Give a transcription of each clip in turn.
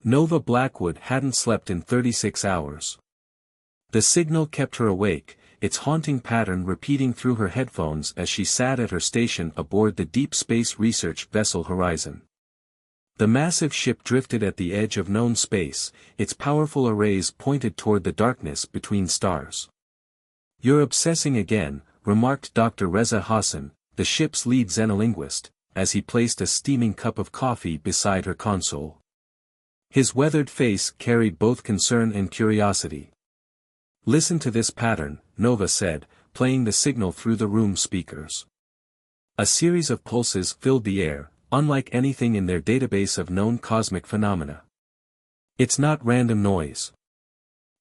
Nova Blackwood hadn't slept in 36 hours. The signal kept her awake, its haunting pattern repeating through her headphones as she sat at her station aboard the deep space research vessel Horizon. The massive ship drifted at the edge of known space, its powerful arrays pointed toward the darkness between stars. "You're obsessing again," remarked Dr. Reza Hassan, the ship's lead xenolinguist, as he placed a steaming cup of coffee beside her console. His weathered face carried both concern and curiosity. "Listen to this pattern," Nova said, playing the signal through the room speakers. A series of pulses filled the air, unlike anything in their database of known cosmic phenomena. "It's not random noise.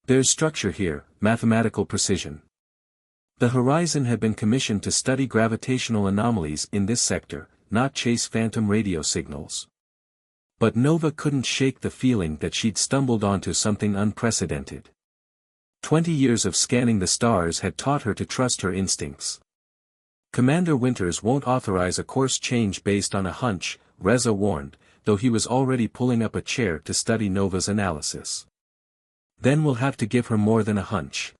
There's structure here, mathematical precision." The Horizon had been commissioned to study gravitational anomalies in this sector, not chase phantom radio signals. But Nova couldn't shake the feeling that she'd stumbled onto something unprecedented. 20 years of scanning the stars had taught her to trust her instincts. "Commander Winters won't authorize a course change based on a hunch," Reza warned, though he was already pulling up a chair to study Nova's analysis. "Then we'll have to give her more than a hunch."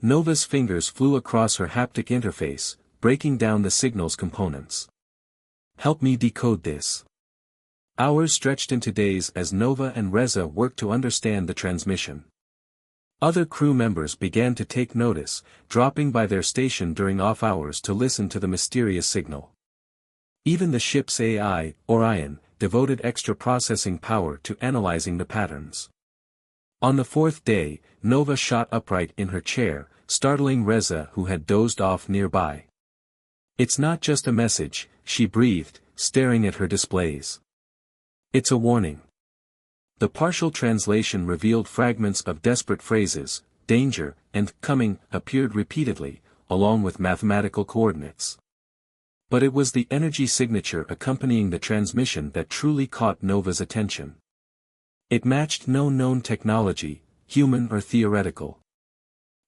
Nova's fingers flew across her haptic interface, breaking down the signal's components. "Help me decode this." Hours stretched into days as Nova and Reza worked to understand the transmission. Other crew members began to take notice, dropping by their station during off hours to listen to the mysterious signal. Even the ship's AI, Orion, devoted extra processing power to analyzing the patterns. On the fourth day, Nova shot upright in her chair, startling Reza who had dozed off nearby. "It's not just a message," she breathed, staring at her displays. "It's a warning." The partial translation revealed fragments of desperate phrases, "danger," and "coming," appeared repeatedly, along with mathematical coordinates. But it was the energy signature accompanying the transmission that truly caught Nova's attention. It matched no known technology, human or theoretical.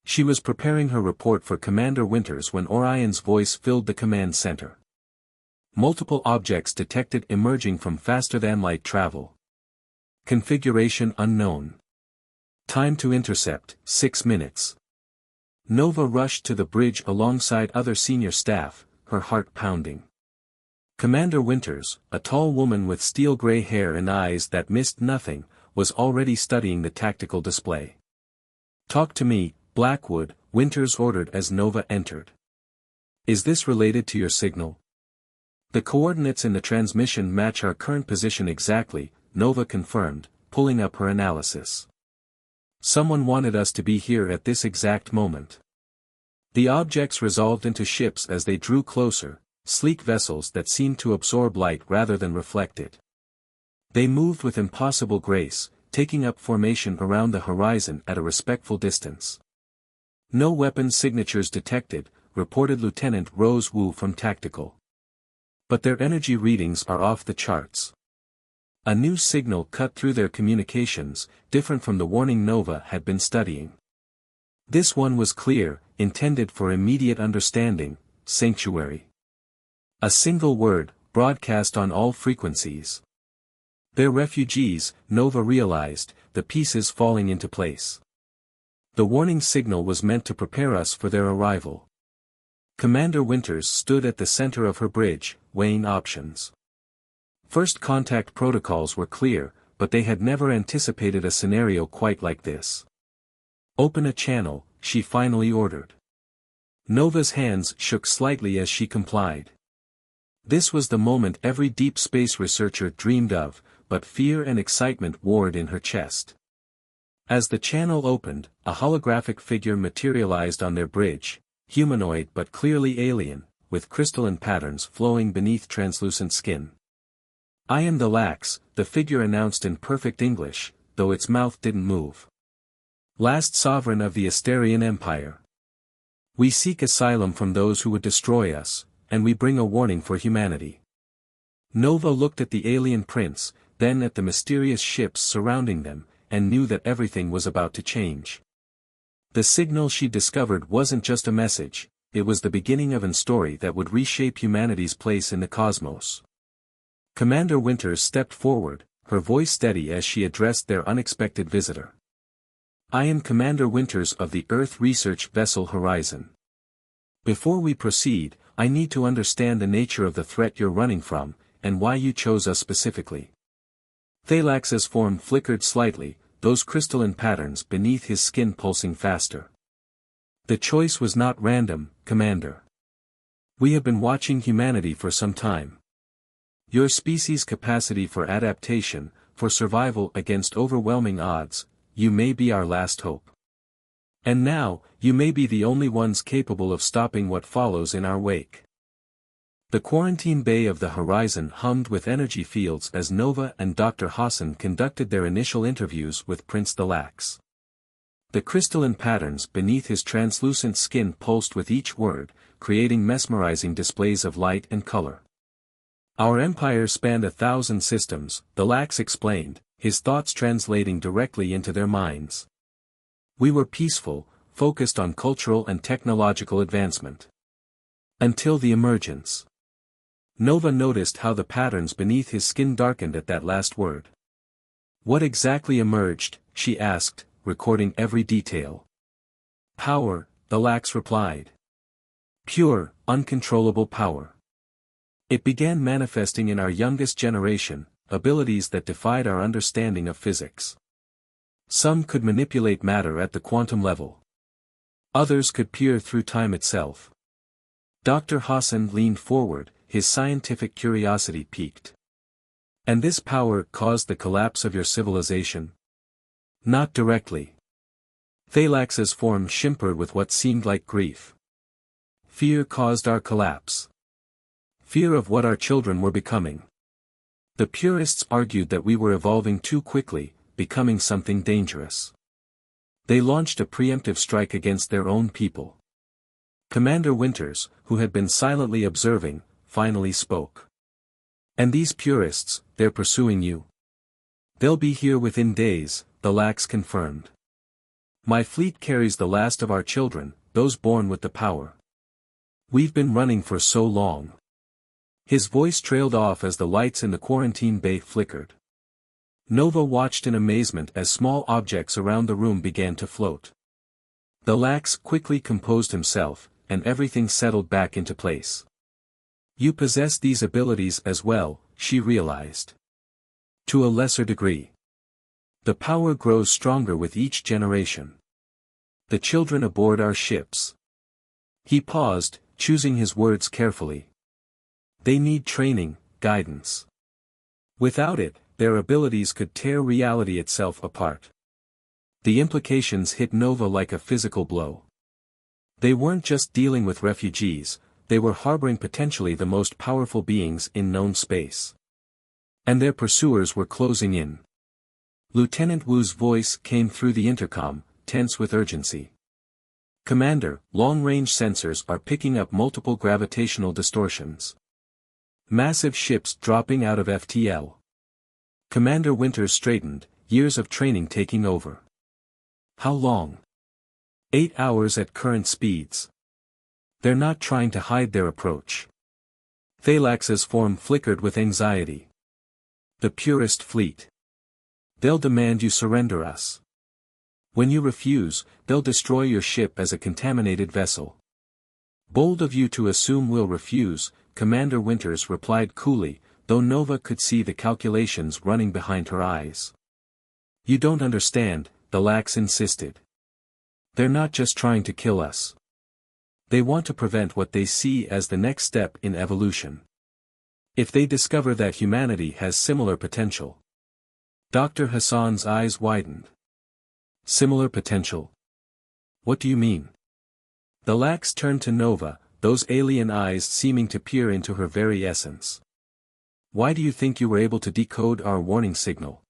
She was preparing her report for Commander Winters when Orion's voice filled the command center. "Multiple objects detected emerging from faster-than-light travel. Configuration unknown. Time to intercept, 6 minutes." Nova rushed to the bridge alongside other senior staff, her heart pounding. Commander Winters, a tall woman with steel-gray hair and eyes that missed nothing, was already studying the tactical display. "Talk to me, Blackwood," Winters ordered as Nova entered. "Is this related to your signal?" "The coordinates in the transmission match our current position exactly," Nova confirmed, pulling up her analysis. "Someone wanted us to be here at this exact moment." The objects resolved into ships as they drew closer, sleek vessels that seemed to absorb light rather than reflect it. They moved with impossible grace, taking up formation around the horizon at a respectful distance. "No weapon signatures detected," reported Lieutenant Rose Wu from Tactical. "But their energy readings are off the charts." A new signal cut through their communications, different from the warning Nova had been studying. This one was clear, intended for immediate understanding: sanctuary. A single word, broadcast on all frequencies. "They're refugees," Nova realized, the pieces falling into place. The warning signal was meant to prepare us for their arrival. Commander Winters stood at the center of her bridge, weighing options. First contact protocols were clear, but they had never anticipated a scenario quite like this. "Open a channel," she finally ordered. Nova's hands shook slightly as she complied. This was the moment every deep space researcher dreamed of, but fear and excitement warred in her chest. As the channel opened, a holographic figure materialized on their bridge, humanoid but clearly alien, with crystalline patterns flowing beneath translucent skin. "I am the Lax," the figure announced in perfect English, though its mouth didn't move. "Last sovereign of the Asterian Empire. We seek asylum from those who would destroy us, and we bring a warning for humanity." Nova looked at the alien prince, then at the mysterious ships surrounding them, and knew that everything was about to change. The signal she discovered wasn't just a message, it was the beginning of a story that would reshape humanity's place in the cosmos. Commander Winters stepped forward, her voice steady as she addressed their unexpected visitor. I am Commander Winters of the Earth Research Vessel Horizon. Before we proceed, I need to understand the nature of the threat you're running from, and why you chose us specifically. Thalax's form flickered slightly, those crystalline patterns beneath his skin pulsing faster. The choice was not random, Commander. We have been watching humanity for some time. Your species' capacity for adaptation, for survival against overwhelming odds, you may be our last hope. And now, you may be the only ones capable of stopping what follows in our wake. The quarantine bay of the horizon hummed with energy fields as Nova and Dr. Hassan conducted their initial interviews with Prince Thalax. The crystalline patterns beneath his translucent skin pulsed with each word, creating mesmerizing displays of light and color. Our empire spanned 1,000 systems, Thalax explained, his thoughts translating directly into their minds. We were peaceful, focused on cultural and technological advancement. Until the emergence. Nova noticed how the patterns beneath his skin darkened at that last word. What exactly emerged, she asked, recording every detail. Power, Thalax replied. Pure, uncontrollable power. It began manifesting in our youngest generation, abilities that defied our understanding of physics. Some could manipulate matter at the quantum level. Others could peer through time itself. Dr. Hassan leaned forward, his scientific curiosity piqued. And this power caused the collapse of your civilization? Not directly. Thalax's form shimmered with what seemed like grief. Fear caused our collapse. Fear of what our children were becoming. The purists argued that we were evolving too quickly, becoming something dangerous. They launched a preemptive strike against their own people. Commander Winters, who had been silently observing, finally spoke. And these purists, they're pursuing you. They'll be here within days, Thalax confirmed. My fleet carries the last of our children, those born with the power. We've been running for so long. His voice trailed off as the lights in the quarantine bay flickered. Nova watched in amazement as small objects around the room began to float. Thalax quickly composed himself, and everything settled back into place. You possess these abilities as well, she realized. To a lesser degree. The power grows stronger with each generation. The children aboard our ships. He paused, choosing his words carefully. They need training, guidance. Without it, their abilities could tear reality itself apart. The implications hit Nova like a physical blow. They weren't just dealing with refugees, they were harboring potentially the most powerful beings in known space. And their pursuers were closing in. Lieutenant Wu's voice came through the intercom, tense with urgency. Commander, long-range sensors are picking up multiple gravitational distortions. Massive ships dropping out of FTL. Commander Winters straightened, years of training taking over. How long? 8 hours at current speeds. They're not trying to hide their approach. Thalax's form flickered with anxiety. The purest fleet. They'll demand you surrender us. When you refuse, they'll destroy your ship as a contaminated vessel. Bold of you to assume we'll refuse, Commander Winters replied coolly, though Nova could see the calculations running behind her eyes. You don't understand, Thalax insisted. They're not just trying to kill us. They want to prevent what they see as the next step in evolution. If they discover that humanity has similar potential. Dr. Hassan's eyes widened. Similar potential? What do you mean? Thalax turned to Nova, those alien eyes seeming to peer into her very essence. Why do you think you were able to decode our warning signal?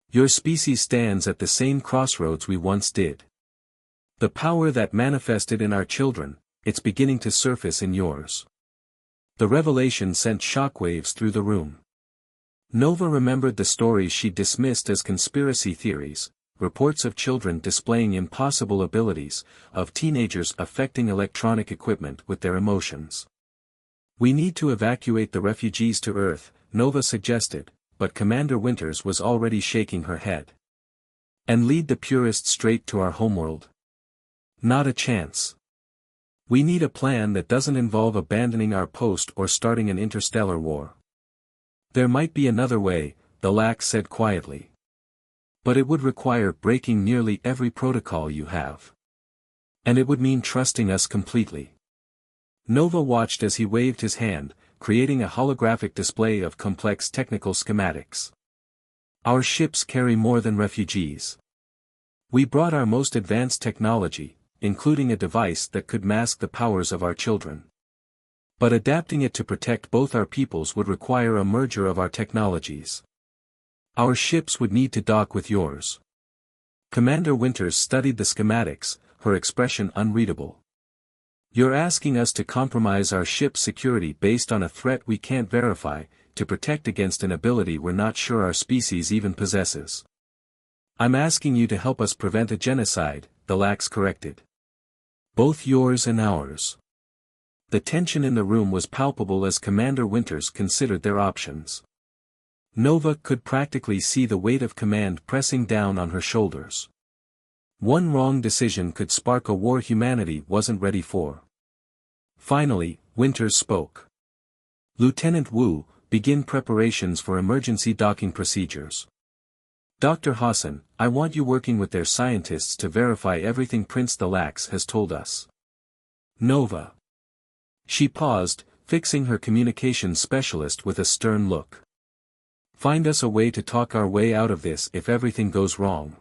Your species stands at the same crossroads we once did. The power that manifested in our children, it's beginning to surface in yours. The revelation sent shockwaves through the room. Nova remembered the stories she dismissed as conspiracy theories, reports of children displaying impossible abilities, of teenagers affecting electronic equipment with their emotions. We need to evacuate the refugees to Earth, Nova suggested, but Commander Winters was already shaking her head. And lead the purists straight to our homeworld? Not a chance. We need a plan that doesn't involve abandoning our post or starting an interstellar war. There might be another way, the Lax said quietly. But it would require breaking nearly every protocol you have. And it would mean trusting us completely. Nova watched as he waved his hand, creating a holographic display of complex technical schematics. Our ships carry more than refugees. We brought our most advanced technology, including a device that could mask the powers of our children. But adapting it to protect both our peoples would require a merger of our technologies. Our ships would need to dock with yours. Commander Winters studied the schematics, her expression unreadable. You're asking us to compromise our ship's security based on a threat we can't verify, to protect against an ability we're not sure our species even possesses. I'm asking you to help us prevent a genocide, the Lax corrected. Both yours and ours. The tension in the room was palpable as Commander Winters considered their options. Nova could practically see the weight of command pressing down on her shoulders. One wrong decision could spark a war humanity wasn't ready for. Finally, Winters spoke. Lieutenant Wu, begin preparations for emergency docking procedures. Dr. Hassan, I want you working with their scientists to verify everything Prince the Lax has told us. Nova. She paused, fixing her communications specialist with a stern look. Find us a way to talk our way out of this if everything goes wrong.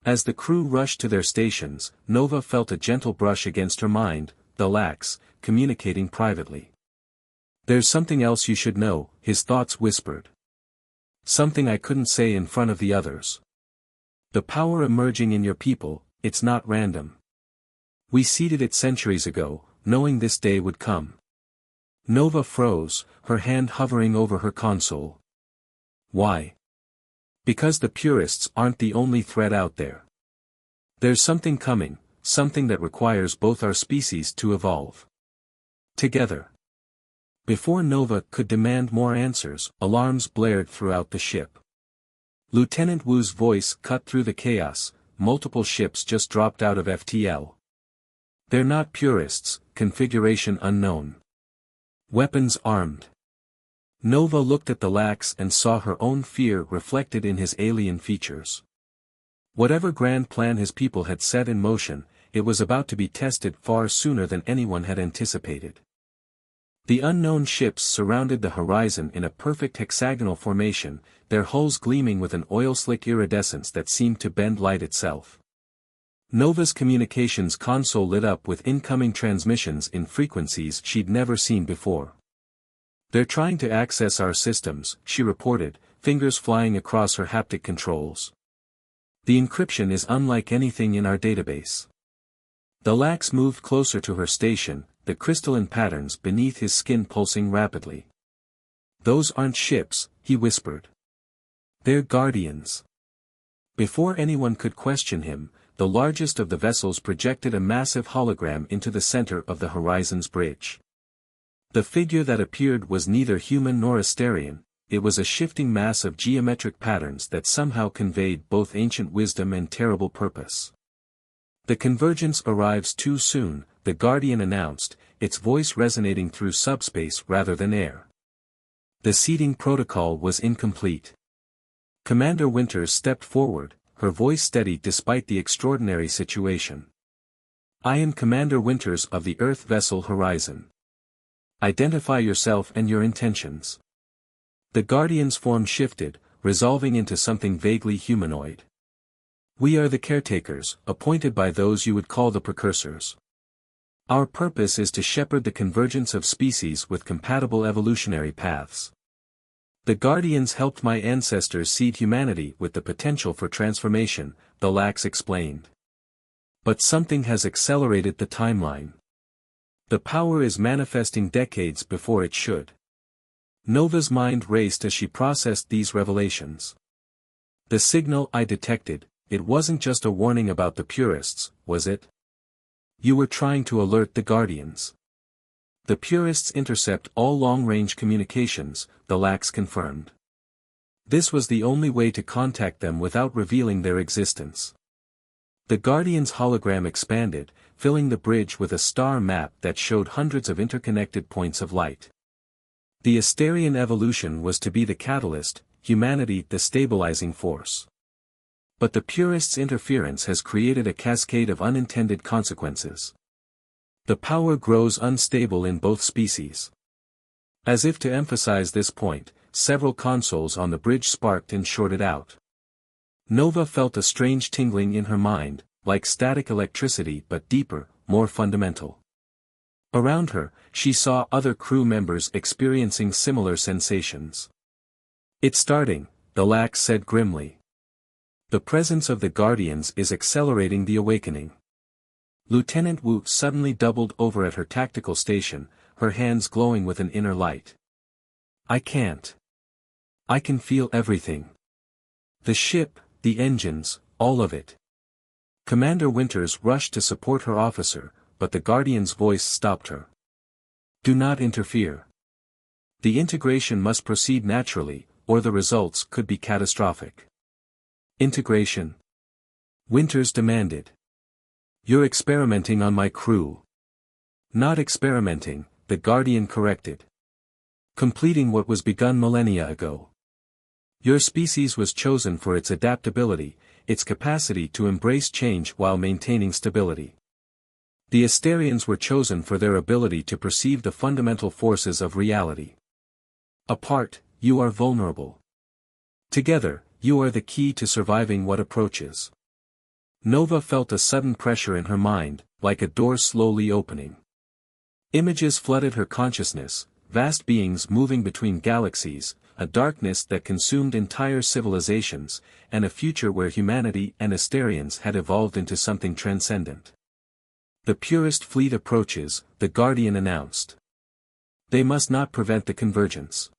As the crew rushed to their stations, Nova felt a gentle brush against her mind, the Lax, communicating privately. There's something else you should know, his thoughts whispered. Something I couldn't say in front of the others. The power emerging in your people, it's not random. We seeded it centuries ago, knowing this day would come. Nova froze, her hand hovering over her console. Why? Because the purists aren't the only threat out there. There's something coming, something that requires both our species to evolve. Together. Before Nova could demand more answers, alarms blared throughout the ship. Lieutenant Wu's voice cut through the chaos, multiple ships just dropped out of FTL. They're not purists, configuration unknown. Weapons armed. Nova looked at the Lax and saw her own fear reflected in his alien features. Whatever grand plan his people had set in motion, it was about to be tested far sooner than anyone had anticipated. The unknown ships surrounded the horizon in a perfect hexagonal formation, their hulls gleaming with an oil-slick iridescence that seemed to bend light itself. Nova's communications console lit up with incoming transmissions in frequencies she'd never seen before. They're trying to access our systems, she reported, fingers flying across her haptic controls. The encryption is unlike anything in our database. The Lax moved closer to her station, the crystalline patterns beneath his skin pulsing rapidly. Those aren't ships, he whispered. They're guardians. Before anyone could question him, the largest of the vessels projected a massive hologram into the center of the horizon's bridge. The figure that appeared was neither human nor Asterian, it was a shifting mass of geometric patterns that somehow conveyed both ancient wisdom and terrible purpose. The convergence arrives too soon, the Guardian announced, its voice resonating through subspace rather than air. The seeding protocol was incomplete. Commander Winters stepped forward, her voice steady despite the extraordinary situation. I am Commander Winters of the Earth vessel Horizon. Identify yourself and your intentions. The Guardian's form shifted, resolving into something vaguely humanoid. We are the caretakers, appointed by those you would call the precursors. Our purpose is to shepherd the convergence of species with compatible evolutionary paths. The Guardians helped my ancestors seed humanity with the potential for transformation, the Lax explained. But something has accelerated the timeline. The power is manifesting decades before it should. Nova's mind raced as she processed these revelations. The signal I detected, it wasn't just a warning about the purists, was it? You were trying to alert the Guardians. The purists intercept all long-range communications, the Lax confirmed. This was the only way to contact them without revealing their existence. The Guardian's hologram expanded, filling the bridge with a star map that showed hundreds of interconnected points of light. The Asterian evolution was to be the catalyst, humanity the stabilizing force. But the purist's interference has created a cascade of unintended consequences. The power grows unstable in both species. As if to emphasize this point, several consoles on the bridge sparked and shorted out. Nova felt a strange tingling in her mind, like static electricity but deeper, more fundamental. Around her, she saw other crew members experiencing similar sensations. "It's starting," the Lax said grimly. "The presence of the Guardians is accelerating the awakening." Lieutenant Wu suddenly doubled over at her tactical station, her hands glowing with an inner light. "I can't. I can feel everything. The ship, the engines, all of it." Commander Winters rushed to support her officer, but the Guardian's voice stopped her. "Do not interfere. The integration must proceed naturally, or the results could be catastrophic." "Integration?" Winters demanded. "You're experimenting on my crew." "Not experimenting," the Guardian corrected. "Completing what was begun millennia ago. Your species was chosen for its adaptability, its capacity to embrace change while maintaining stability. The Asterians were chosen for their ability to perceive the fundamental forces of reality. Apart, you are vulnerable. Together, you are the key to surviving what approaches." Nova felt a sudden pressure in her mind, like a door slowly opening. Images flooded her consciousness, vast beings moving between galaxies, a darkness that consumed entire civilizations, and a future where humanity and Asterians had evolved into something transcendent. "The purest fleet approaches," the Guardian announced. "They must not prevent the convergence.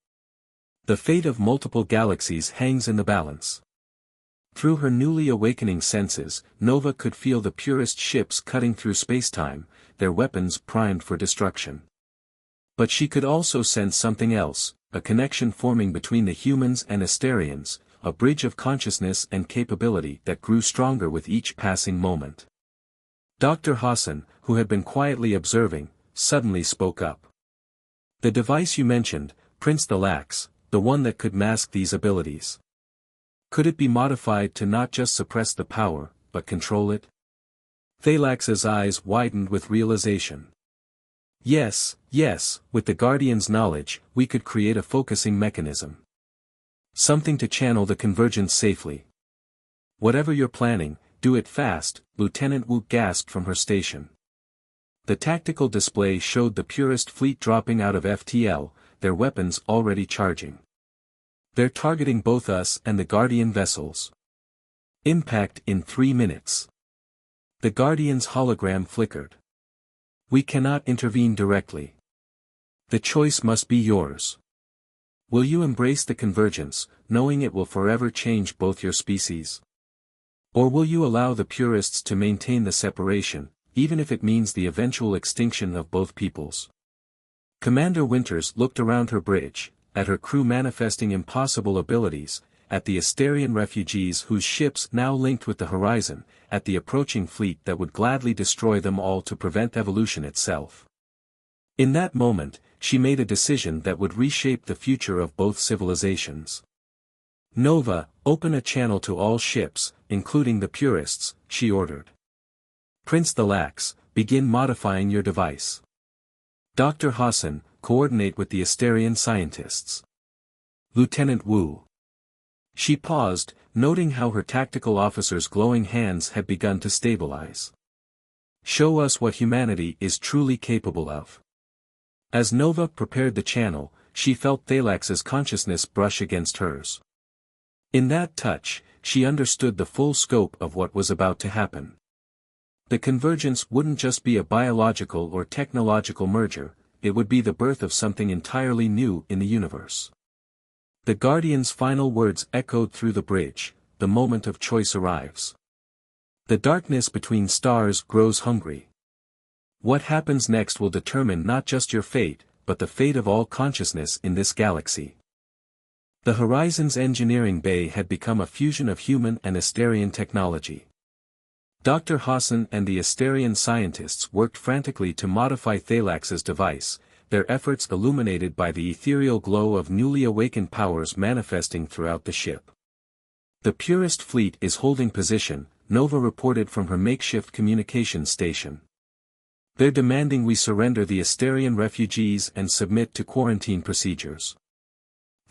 The fate of multiple galaxies hangs in the balance." Through her newly awakening senses, Nova could feel the purest ships cutting through spacetime, their weapons primed for destruction. But she could also sense something else, a connection forming between the humans and Asterians, a bridge of consciousness and capability that grew stronger with each passing moment. Dr. Hassan, who had been quietly observing, suddenly spoke up. "The device you mentioned, Prince the Lax, the one that could mask these abilities. Could it be modified to not just suppress the power, but control it?" Thalax's eyes widened with realization. Yes, with the Guardian's knowledge, we could create a focusing mechanism. Something to channel the convergence safely." "Whatever you're planning, do it fast," Lieutenant Wu gasped from her station. The tactical display showed the purest fleet dropping out of FTL, their weapons already charging. "They're targeting both us and the Guardian vessels. Impact in 3 minutes." The Guardian's hologram flickered. "We cannot intervene directly. The choice must be yours. Will you embrace the convergence, knowing it will forever change both your species? Or will you allow the purists to maintain the separation, even if it means the eventual extinction of both peoples?" Commander Winters looked around her bridge, at her crew manifesting impossible abilities, at the Asterian refugees whose ships now linked with the horizon, at the approaching fleet that would gladly destroy them all to prevent evolution itself. In that moment, she made a decision that would reshape the future of both civilizations. "Nova, open a channel to all ships, including the purists," she ordered. "Prince the Lax, begin modifying your device. Dr. Hassan, coordinate with the Asterian scientists. Lieutenant Wu." She paused, noting how her tactical officer's glowing hands had begun to stabilize. "Show us what humanity is truly capable of." As Nova prepared the channel, she felt Thalax's consciousness brush against hers. In that touch, she understood the full scope of what was about to happen. The convergence wouldn't just be a biological or technological merger, it would be the birth of something entirely new in the universe. The Guardian's final words echoed through the bridge, "The moment of choice arrives. The darkness between stars grows hungry. What happens next will determine not just your fate, but the fate of all consciousness in this galaxy." The Horizon's engineering bay had become a fusion of human and Asterian technology. Dr. Hassan and the Asterian scientists worked frantically to modify Thalax's device, their efforts illuminated by the ethereal glow of newly awakened powers manifesting throughout the ship. The Purist fleet is holding position, Nova reported from her makeshift communications station. They're demanding we surrender the Asterian refugees and submit to quarantine procedures.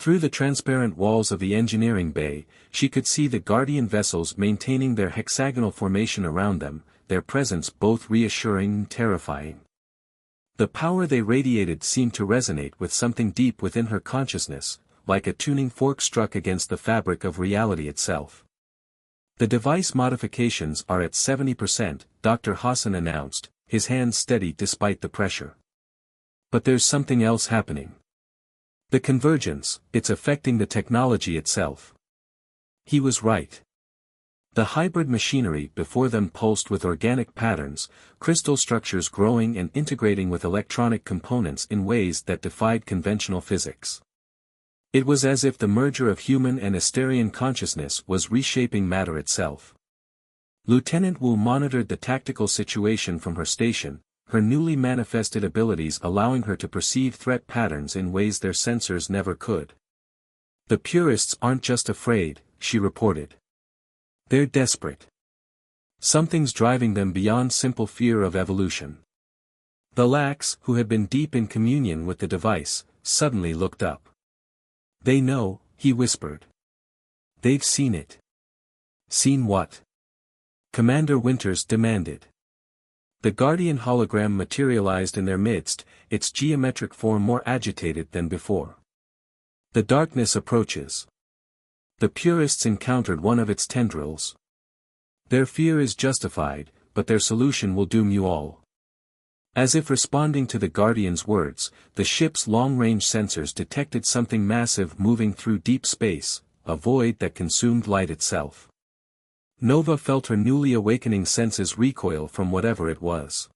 Through the transparent walls of the engineering bay, she could see the Guardian vessels maintaining their hexagonal formation around them, their presence both reassuring and terrifying. The power they radiated seemed to resonate with something deep within her consciousness, like a tuning fork struck against the fabric of reality itself. The device modifications are at 70%, Dr. Hassan announced, his hands steady despite the pressure. But there's something else happening. The convergence, it's affecting the technology itself. He was right. The hybrid machinery before them pulsed with organic patterns, crystal structures growing and integrating with electronic components in ways that defied conventional physics. It was as if the merger of human and Asterian consciousness was reshaping matter itself. Lieutenant Wu monitored the tactical situation from her station, her newly manifested abilities allowing her to perceive threat patterns in ways their sensors never could. The Purists aren't just afraid, she reported. They're desperate. Something's driving them beyond simple fear of evolution. The Lax, who had been deep in communion with the device, suddenly looked up. They know, he whispered. They've seen it. Seen what? Commander Winters demanded. The Guardian hologram materialized in their midst, its geometric form more agitated than before. The darkness approaches. The Purists encountered one of its tendrils. Their fear is justified, but their solution will doom you all. As if responding to the Guardian's words, the ship's long-range sensors detected something massive moving through deep space, a void that consumed light itself. Nova felt her newly awakening senses recoil from whatever it was.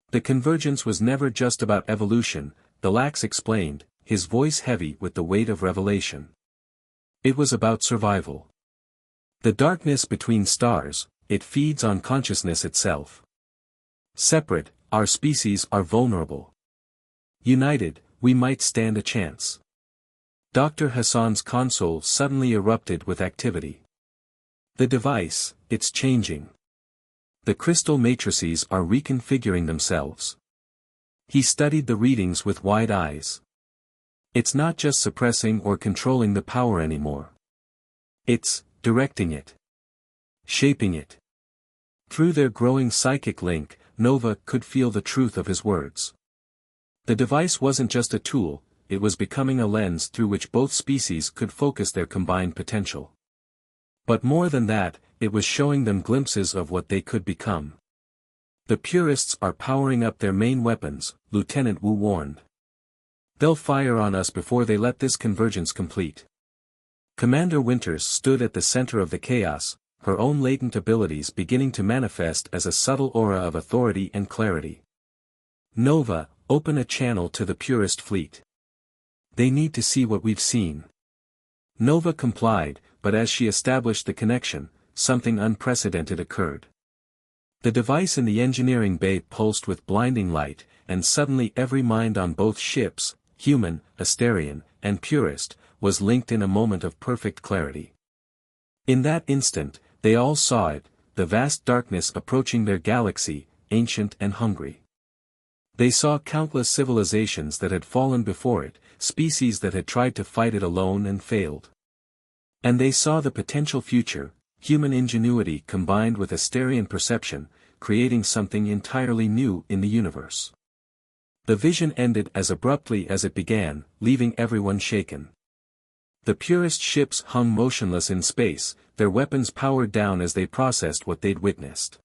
The convergence was never just about evolution, the Lax explained, his voice heavy with the weight of revelation. It was about survival. The darkness between stars, it feeds on consciousness itself. Separate, our species are vulnerable. United, we might stand a chance. Dr. Hassan's console suddenly erupted with activity. The device, it's changing. The crystal matrices are reconfiguring themselves. He studied the readings with wide eyes. It's not just suppressing or controlling the power anymore. It's directing it. Shaping it. Through their growing psychic link, Nova could feel the truth of his words. The device wasn't just a tool, it was becoming a lens through which both species could focus their combined potential. But more than that, it was showing them glimpses of what they could become. The Purists are powering up their main weapons, Lieutenant Wu warned. They'll fire on us before they let this convergence complete. Commander Winters stood at the center of the chaos, her own latent abilities beginning to manifest as a subtle aura of authority and clarity. Nova, open a channel to the Purist fleet. They need to see what we've seen. Nova complied, but as she established the connection, something unprecedented occurred. The device in the engineering bay pulsed with blinding light, and suddenly every mind on both ships, human, Asterian, and Purist, was linked in a moment of perfect clarity. In that instant, they all saw it, the vast darkness approaching their galaxy, ancient and hungry. They saw countless civilizations that had fallen before it, species that had tried to fight it alone and failed. And they saw the potential future, human ingenuity combined with Asterian perception, creating something entirely new in the universe. The vision ended as abruptly as it began, leaving everyone shaken. The Purist ships hung motionless in space, their weapons powered down as they processed what they'd witnessed.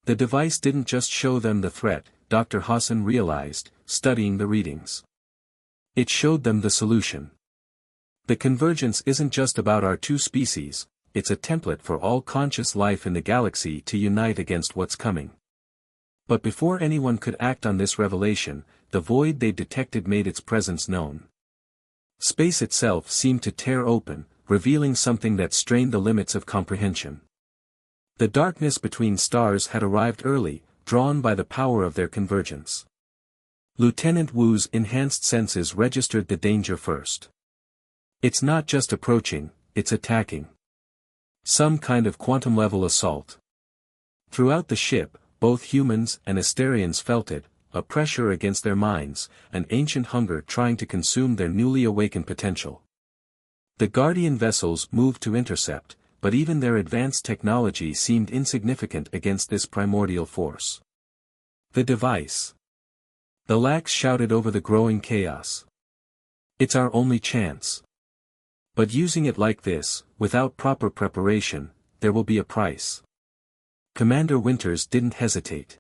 The device didn't just show them the threat, Dr. Hassan realized, studying the readings. It showed them the solution. The convergence isn't just about our two species, it's a template for all conscious life in the galaxy to unite against what's coming. But before anyone could act on this revelation, the void they detected made its presence known. Space itself seemed to tear open, revealing something that strained the limits of comprehension. The darkness between stars had arrived early, drawn by the power of their convergence. Lieutenant Wu's enhanced senses registered the danger first. It's not just approaching, it's attacking. Some kind of quantum-level assault. Throughout the ship, both humans and Asterians felt it, a pressure against their minds, an ancient hunger trying to consume their newly awakened potential. The Guardian vessels moved to intercept, but even their advanced technology seemed insignificant against this primordial force. The device. The Lax shouted over the growing chaos. It's our only chance. But using it like this, without proper preparation, there will be a price. Commander Winters didn't hesitate.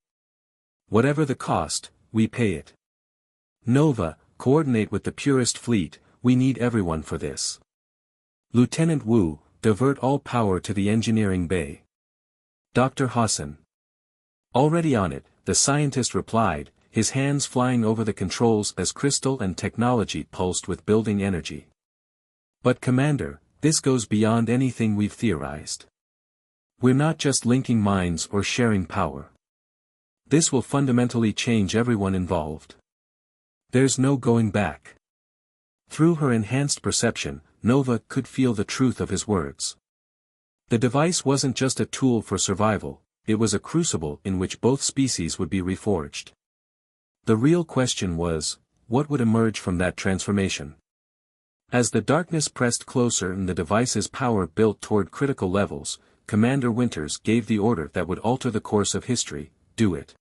Whatever the cost, we pay it. Nova, coordinate with the purest fleet, we need everyone for this. Lieutenant Wu, divert all power to the engineering bay. Dr. Hassan. Already on it, the scientist replied, his hands flying over the controls as crystal and technology pulsed with building energy. But Commander, this goes beyond anything we've theorized. We're not just linking minds or sharing power. This will fundamentally change everyone involved. There's no going back. Through her enhanced perception, Nova could feel the truth of his words. The device wasn't just a tool for survival, it was a crucible in which both species would be reforged. The real question was, what would emerge from that transformation? As the darkness pressed closer and the device's power built toward critical levels, Commander Winters gave the order that would alter the course of history: do it.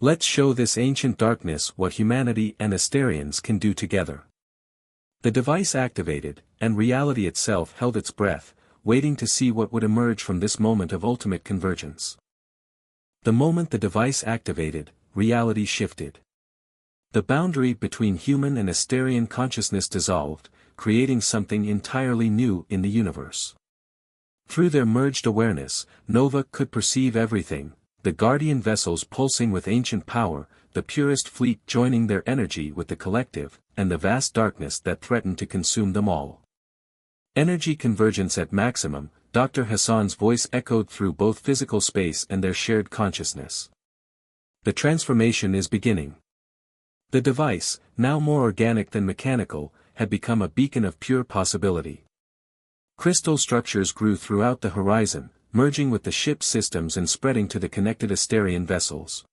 Let's show this ancient darkness what humanity and Asterians can do together. The device activated, and reality itself held its breath, waiting to see what would emerge from this moment of ultimate convergence. The moment the device activated, reality shifted. The boundary between human and Asterian consciousness dissolved, creating something entirely new in the universe. Through their merged awareness, Nova could perceive everything, the Guardian vessels pulsing with ancient power, the purest fleet joining their energy with the collective, and the vast darkness that threatened to consume them all. Energy convergence at maximum, Dr. Hassan's voice echoed through both physical space and their shared consciousness. The transformation is beginning. The device, now more organic than mechanical, had become a beacon of pure possibility. Crystal structures grew throughout the horizon, merging with the ship's systems and spreading to the connected Asterian vessels.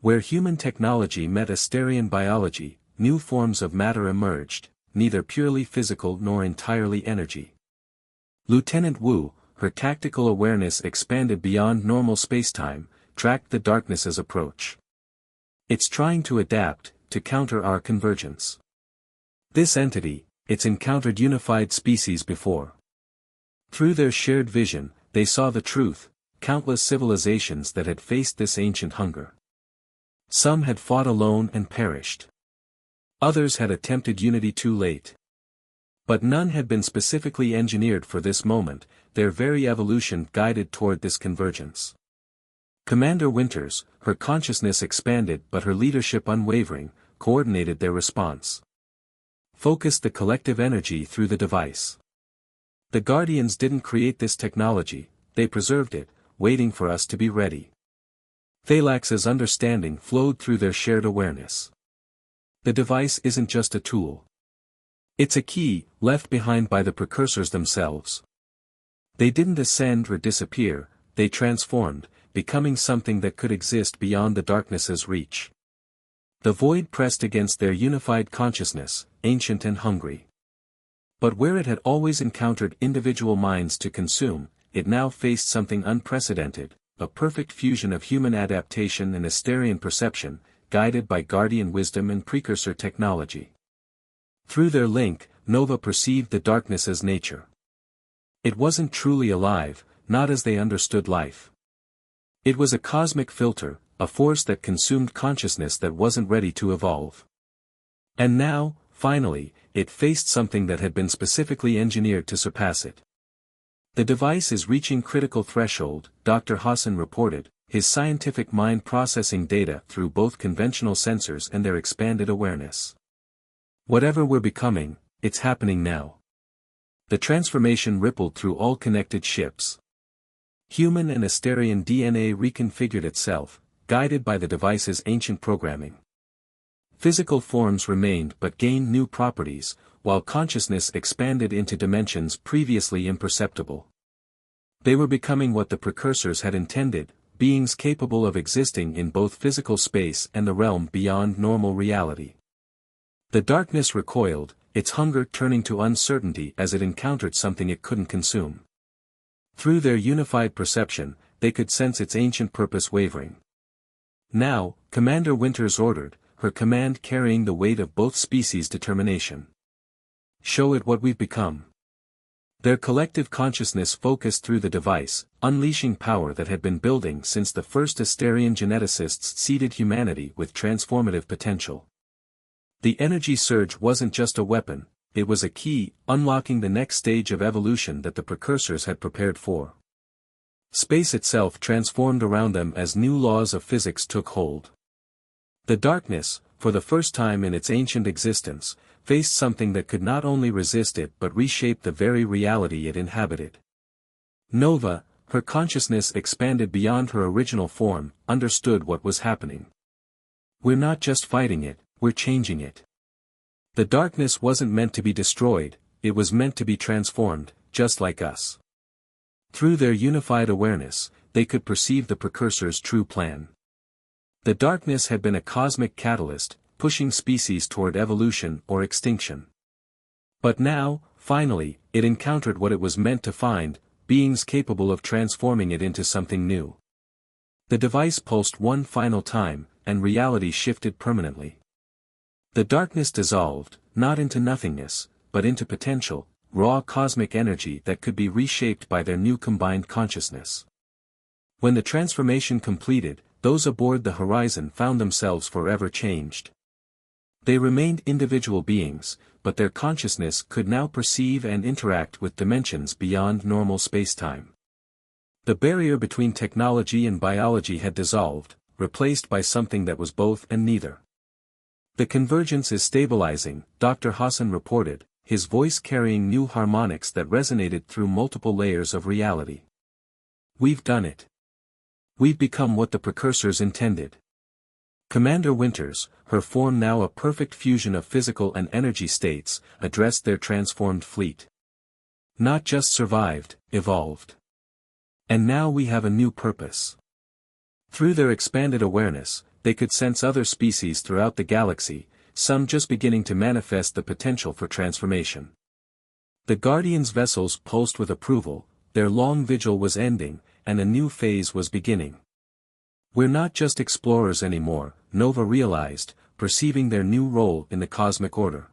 Where human technology met Asterian biology, new forms of matter emerged, neither purely physical nor entirely energy. Lieutenant Wu, her tactical awareness expanded beyond normal spacetime, tracked the darkness's approach. It's trying to adapt, to counter our convergence. This entity, it's encountered unified species before. Through their shared vision, they saw the truth, countless civilizations that had faced this ancient hunger. Some had fought alone and perished. Others had attempted unity too late. But none had been specifically engineered for this moment, their very evolution guided toward this convergence. Commander Winters, her consciousness expanded but her leadership unwavering, coordinated their response. Focused the collective energy through the device. The Guardians didn't create this technology, they preserved it, waiting for us to be ready. Thalax's understanding flowed through their shared awareness. The device isn't just a tool. It's a key, left behind by the precursors themselves. They didn't ascend or disappear, they transformed, becoming something that could exist beyond the darkness's reach. The void pressed against their unified consciousness, ancient and hungry. But where it had always encountered individual minds to consume, it now faced something unprecedented, a perfect fusion of human adaptation and Asterian perception, guided by Guardian wisdom and precursor technology. Through their link, Nova perceived the darkness's nature. It wasn't truly alive, not as they understood life. It was a cosmic filter, a force that consumed consciousness that wasn't ready to evolve. And now, finally, it faced something that had been specifically engineered to surpass it. The device is reaching critical threshold, Dr. Hassan reported, his scientific mind processing data through both conventional sensors and their expanded awareness. Whatever we're becoming, it's happening now. The transformation rippled through all connected ships. Human and Asterian DNA reconfigured itself, guided by the device's ancient programming. Physical forms remained but gained new properties, while consciousness expanded into dimensions previously imperceptible. They were becoming what the precursors had intended, beings capable of existing in both physical space and the realm beyond normal reality. The darkness recoiled, its hunger turning to uncertainty as it encountered something it couldn't consume. Through their unified perception, they could sense its ancient purpose wavering. Now, Commander Winters ordered, her command carrying the weight of both species' determination. Show it what we've become. Their collective consciousness focused through the device, unleashing power that had been building since the first Asterian geneticists seeded humanity with transformative potential. The energy surge wasn't just a weapon, it was a key, unlocking the next stage of evolution that the precursors had prepared for. Space itself transformed around them as new laws of physics took hold. The darkness, for the first time in its ancient existence, faced something that could not only resist it but reshape the very reality it inhabited. Nova, her consciousness expanded beyond her original form, understood what was happening. We're not just fighting it, we're changing it. The darkness wasn't meant to be destroyed, it was meant to be transformed, just like us. Through their unified awareness, they could perceive the precursors' true plan. The darkness had been a cosmic catalyst, pushing species toward evolution or extinction. But now, finally, it encountered what it was meant to find, beings capable of transforming it into something new. The device pulsed one final time, and reality shifted permanently. The darkness dissolved, not into nothingness, but into potential, raw cosmic energy that could be reshaped by their new combined consciousness. When the transformation completed, those aboard the Horizon found themselves forever changed. They remained individual beings, but their consciousness could now perceive and interact with dimensions beyond normal spacetime. The barrier between technology and biology had dissolved, replaced by something that was both and neither. The convergence is stabilizing, Dr. Hassan reported, his voice carrying new harmonics that resonated through multiple layers of reality. We've done it. We've become what the precursors intended. Commander Winters, her form now a perfect fusion of physical and energy states, addressed their transformed fleet. Not just survived, evolved. And now we have a new purpose. Through their expanded awareness, they could sense other species throughout the galaxy, some just beginning to manifest the potential for transformation. The Guardians' vessels pulsed with approval, their long vigil was ending, and a new phase was beginning. We're not just explorers anymore, Nova realized, perceiving their new role in the cosmic order.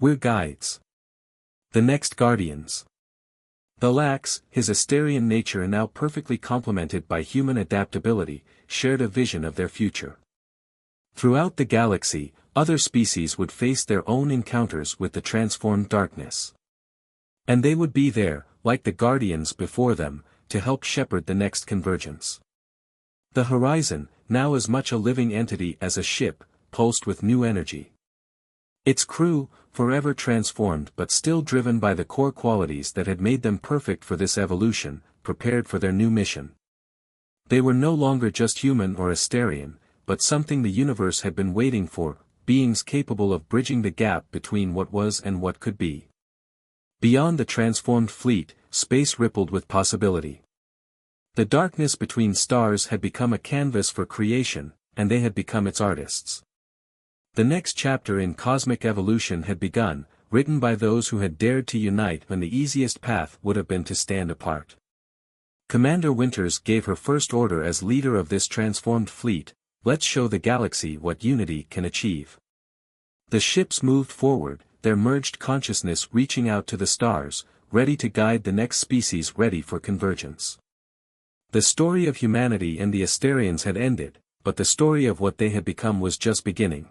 We're guides. The next Guardians. The Lax, his Asterian nature now perfectly complemented by human adaptability, shared a vision of their future. Throughout the galaxy, other species would face their own encounters with the transformed darkness. And they would be there, like the Guardians before them, to help shepherd the next convergence. The Horizon, now as much a living entity as a ship, pulsed with new energy. Its crew, forever transformed but still driven by the core qualities that had made them perfect for this evolution, prepared for their new mission. They were no longer just human or Asterian, but something the universe had been waiting for, beings capable of bridging the gap between what was and what could be. Beyond the transformed fleet, space rippled with possibility. The darkness between stars had become a canvas for creation, and they had become its artists. The next chapter in cosmic evolution had begun, written by those who had dared to unite when the easiest path would have been to stand apart. Commander Winters gave her first order as leader of this transformed fleet: let's show the galaxy what unity can achieve. The ships moved forward, their merged consciousness reaching out to the stars, ready to guide the next species ready for convergence. The story of humanity and the Asterians had ended, but the story of what they had become was just beginning.